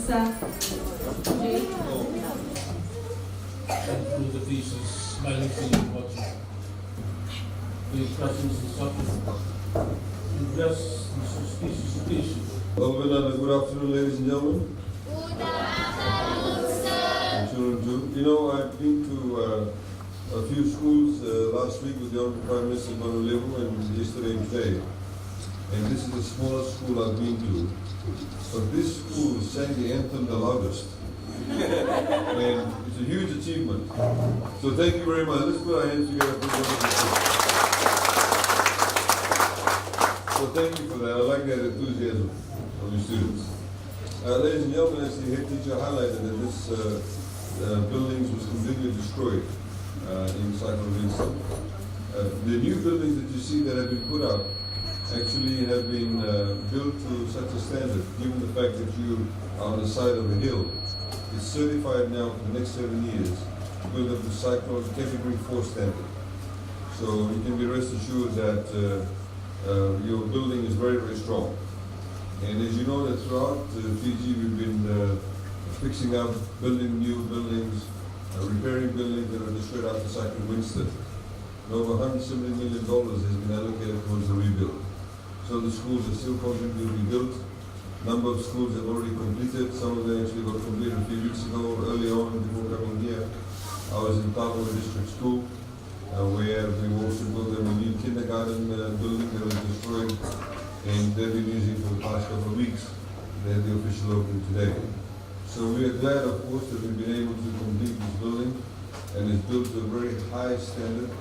Jay. Through the thesis, smiling for you watching. Any questions and stuff? Yes, Mr. Species. Well, good afternoon, ladies and gentlemen. Good afternoon, sir. Children too. You know, I've been to a few schools last week with the Honorable Prime Minister Manulevu and yesterday and today. And this is the smallest school I've been to. But this school sang the anthem the loudest. And it's a huge achievement. So thank you very much. Let's put our hands together for the So thank you for that. I like that enthusiasm of your students. Ladies and gentlemen, as the head teacher highlighted that this buildings was completely destroyed in Cyclone Winston. The new buildings that you see that have been put up actually have been built to such a standard, given the fact that you are on the side of a hill. It's certified now for the next 7 years to build up the Cyclone Category 4 standard. So you can be rest assured that your building is very, very strong. And as you know that throughout Fiji we've been fixing up, building new buildings, repairing buildings that were destroyed after Cyclone Winston. And over $170 million has been allocated towards the rebuild. So the schools are still continuing to be built. Number of schools have already completed. Some of them actually got completed a few weeks ago, early on before coming here. I was in Taupo District School, where we also built them a new kindergarten building that was destroyed, and they've been using for the past couple of weeks. They had the official opening today. So we are glad, of course, that we've been able to complete this building, and it's built to a very high standard.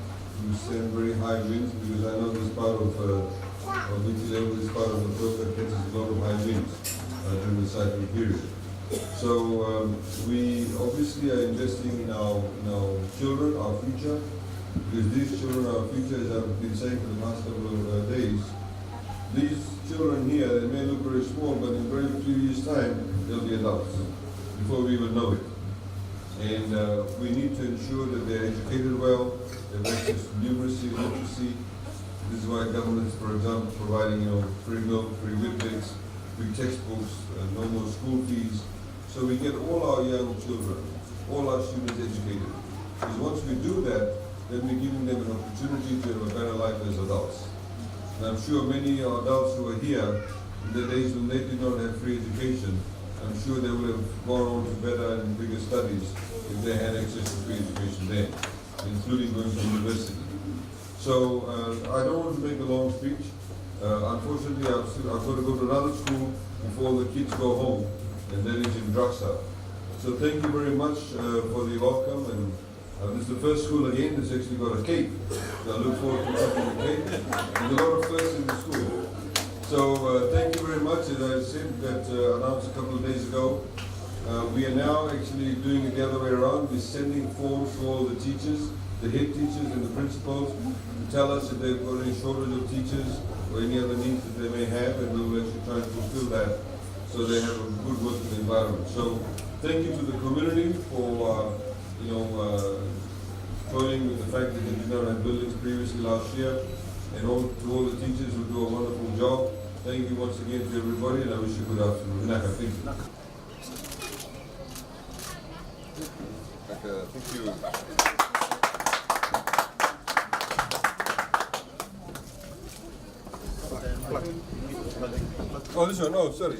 We stand very high winds, because I know this part of BT level, this part of the coast that catches a lot of high winds during the cyclone period. So we obviously are investing in our children, our future, because these children are our future, as I've been saying for the last couple of days. These children here, they may look very small, but in very few years' time, they'll be adults, before we even know it. And we need to ensure that they're educated well, they have access to numeracy, literacy. This is why government is, for example, providing free milk, free Whitbix, free textbooks, no more school fees. So we get all our young children, all our students educated. Because once we do that, then we're giving them an opportunity to have a better life as adults. And I'm sure many adults who are here, in the days when they did not have free education, I'm sure they would have gone on to better and bigger studies if they had access to free education then, including going to university. So I don't want to make a long speech. Unfortunately, I've got to go to another school before the kids go home, and that is in Draxa. So thank you very much for the welcome. And this is the first school again that's actually got a cake. So I look forward to cutting the cake. There's a lot of firsts in the school. So thank you very much. As I said, that announced a couple of days ago, we are now actually doing it the other way around. We're sending forms to all the teachers, the head teachers and the principals, to tell us if they've got any shortage of teachers or any other needs that they may have, and we will actually try and fulfill that so they have a good working environment. So thank you to the community for toiling with the fact that they did not have buildings previously last year, and to all the teachers who do a wonderful job. Thank you once again to everybody, and I wish you a good afternoon. Naka, thank you. Thank you. Oh, this one? Oh, sorry.